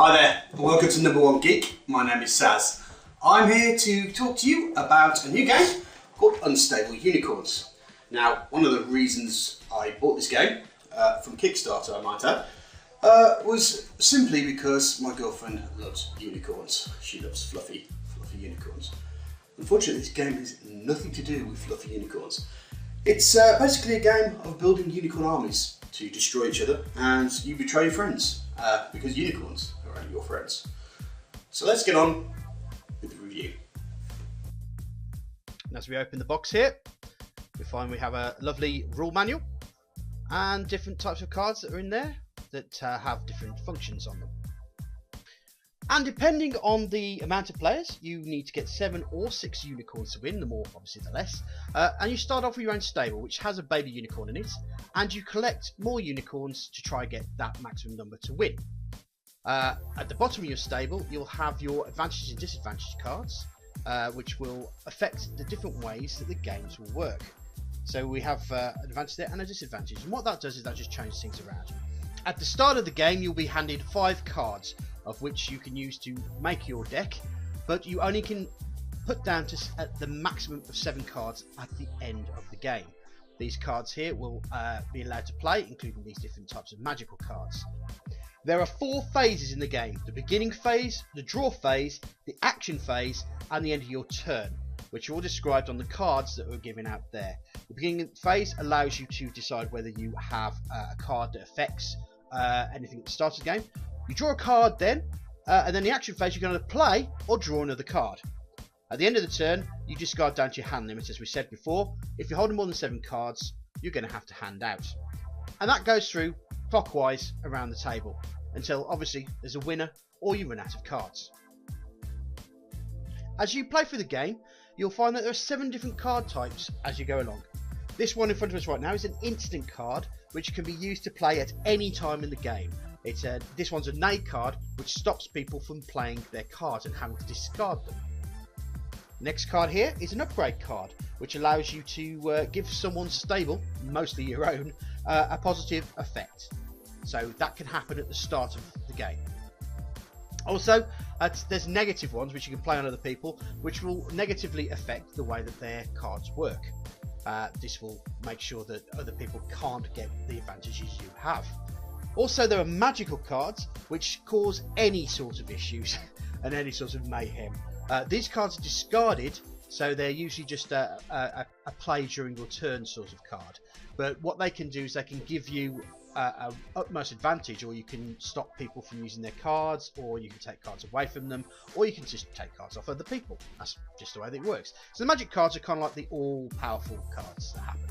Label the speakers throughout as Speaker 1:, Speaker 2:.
Speaker 1: Hi there, and welcome to Number One Geek. My name is Saz. I'm here to talk to you about a new game called Unstable Unicorns. Now, one of the reasons I bought this game, from Kickstarter I might add, was simply because my girlfriend loves unicorns. She loves fluffy unicorns. Unfortunately, this game has nothing to do with fluffy unicorns. It's basically a game of building unicorn armies to destroy each other, and you betray your friends because unicorns are only your friends. So let's get on with the review.
Speaker 2: As we open the box here, we find we have a lovely rule manual and different types of cards that are in there that have different functions on them. And depending on the amount of players, you need to get 7 or 6 unicorns to win, the more obviously the less. And you start off with your own stable, which has a baby unicorn in it, and you collect more unicorns to try and get that maximum number to win. At the bottom of your stable, you'll have your advantages and disadvantages cards, which will affect the different ways that the games will work. So we have an advantage there and a disadvantage, and what that does is that just changes things around. At the start of the game, you'll be handed 5 cards, of which you can use to make your deck, but you only can put down to the maximum of 7 cards at the end of the game. These cards here will be allowed to play, including these different types of magical cards. There are 4 phases in the game: the beginning phase, the draw phase, the action phase, and the end of your turn, which are all described on the cards that were given out there. The beginning phase allows you to decide whether you have a card that affects anything at the start of the game. You draw a card then, and then the action phase, you're going to play or draw another card. At the end of the turn, you discard down to your hand limit, as we said before. If you're holding more than 7 cards, you're going to have to hand out. And that goes through clockwise around the table, until obviously there's a winner or you run out of cards. As you play through the game, you'll find that there are 7 different card types as you go along. This one in front of us right now is an instant card, which can be used to play at any time in the game. This one's a nay card, which stops people from playing their cards and having to discard them. Next card here is an upgrade card, which allows you to give someone's stable, mostly your own, a positive effect. So that can happen at the start of the game. Also, there's negative ones which you can play on other people, which will negatively affect the way that their cards work. This will make sure that other people can't get the advantages you have. Also, there are magical cards which cause any sort of issues and any sort of mayhem. These cards are discarded, so they're usually just a play during your turn sort of card. But what they can do is they can give you a utmost advantage, or you can stop people from using their cards, or you can take cards away from them, or you can just take cards off other people. That's just the way that it works. So the magic cards are kind of like the all-powerful cards that happen.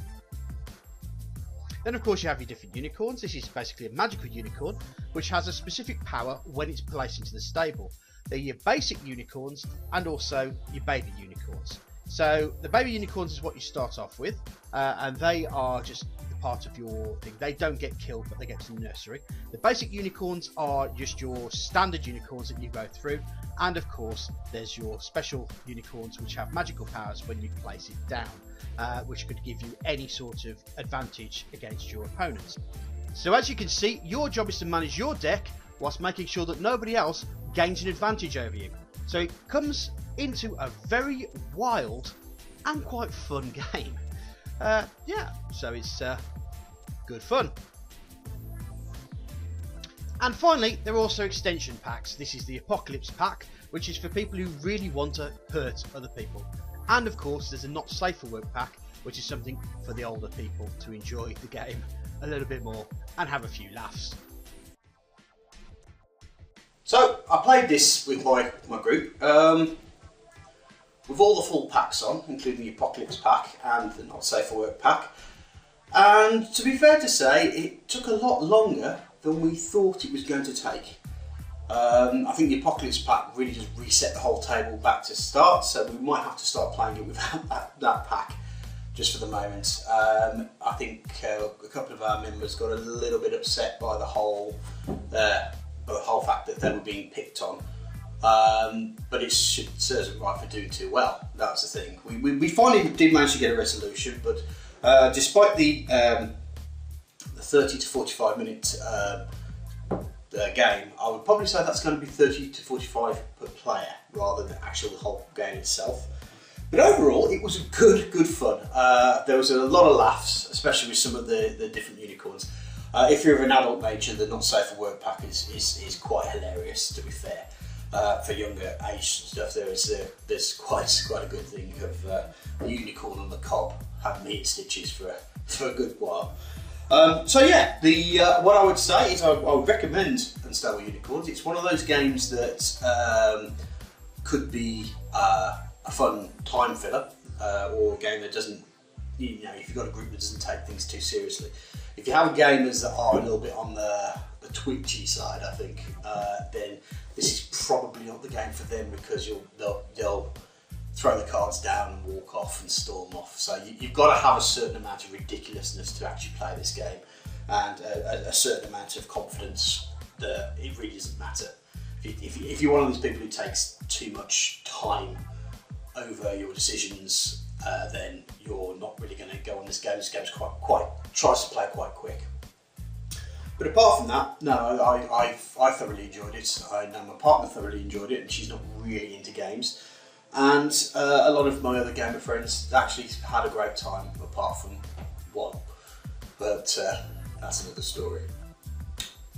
Speaker 2: Then of course you have your different unicorns. This is basically a magical unicorn, which has a specific power when it's placed into the stable. They're your basic unicorns and also your baby unicorns. So the baby unicorns is what you start off with, and they are just part of your thing. They don't get killed, but they get to the nursery. The basic unicorns are just your standard unicorns that you go through, and of course there's your special unicorns which have magical powers when you place it down, which could give you any sort of advantage against your opponents. So as you can see, your job is to manage your deck whilst making sure that nobody else gains an advantage over you. So it comes into a very wild and quite fun game. Yeah, so it's good fun. And finally, there are also extension packs. This is the Apocalypse pack, which is for people who really want to hurt other people. And of course, there's a Not Safe for Work pack, which is something for the older people to enjoy the game a little bit more and have a few laughs.
Speaker 1: So I played this with my group, with all the full packs on, including the Apocalypse pack and the Not Safe for Work pack. And to be fair to say, it took a lot longer than we thought it was going to take. I think the Apocalypse pack really just reset the whole table back to start, so we might have to start playing it without that pack just for the moment. I think a couple of our members got a little bit upset by the whole fact that they were being picked on. But it serves them right for doing too well. That's the thing. We finally did manage to get a resolution, but despite the 30 to 45 minute game, I would probably say that's going to be 30 to 45 per player rather than actually the whole game itself. But overall, it was good fun. There was a lot of laughs, especially with some of the different unicorns. If you're of an adult nature, the not safe for work pack is quite hilarious, to be fair. For younger age stuff, there's quite a good thing of the unicorn on the cob having me in stitches for a good while. So yeah, what I would say is I would recommend Unstable Unicorns. It's one of those games that could be a fun time filler, or a game that doesn't, if you've got a group that doesn't take things too seriously. If you have gamers that are a little bit on the twitchy side, I think, then this is probably not the game for them, because they'll throw the cards down and walk off and storm off. So you've got to have a certain amount of ridiculousness to actually play this game, and a certain amount of confidence that it really doesn't matter. If you're one of these people who takes too much time over your decisions, then you're not really going to go on this game. This game's quite tries to play quite quick. But apart from that, no, I thoroughly enjoyed it. I know my partner thoroughly enjoyed it, and she's not really into games. And a lot of my other gamer friends actually had a great time, apart from one. But that's another story.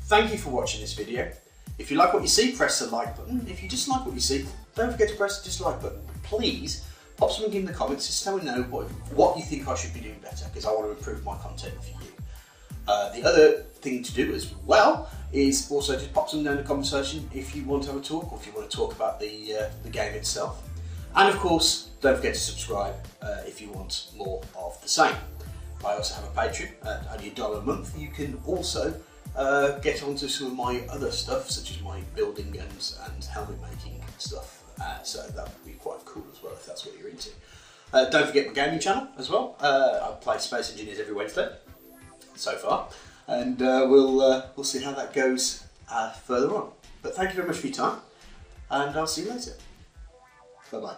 Speaker 1: Thank you for watching this video. If you like what you see, press the like button. If you dislike what you see, don't forget to press the dislike button. Please pop something in the comments just so we know what you think I should be doing better, because I want to improve my content for you. The other thing to do as well is also just pop something down in the conversation if you want to have a talk, or if you want to talk about the game itself. And of course, don't forget to subscribe if you want more of the same. I also have a Patreon at only $1 a month. You can also get onto some of my other stuff, such as my building and helmet making stuff. So that would be quite cool as well, if that's what you're into. Don't forget my gaming channel as well. I play Space Engineers every Wednesday so far, and we'll see how that goes further on. But thank you very much for your time, and I'll see you later. Bye bye.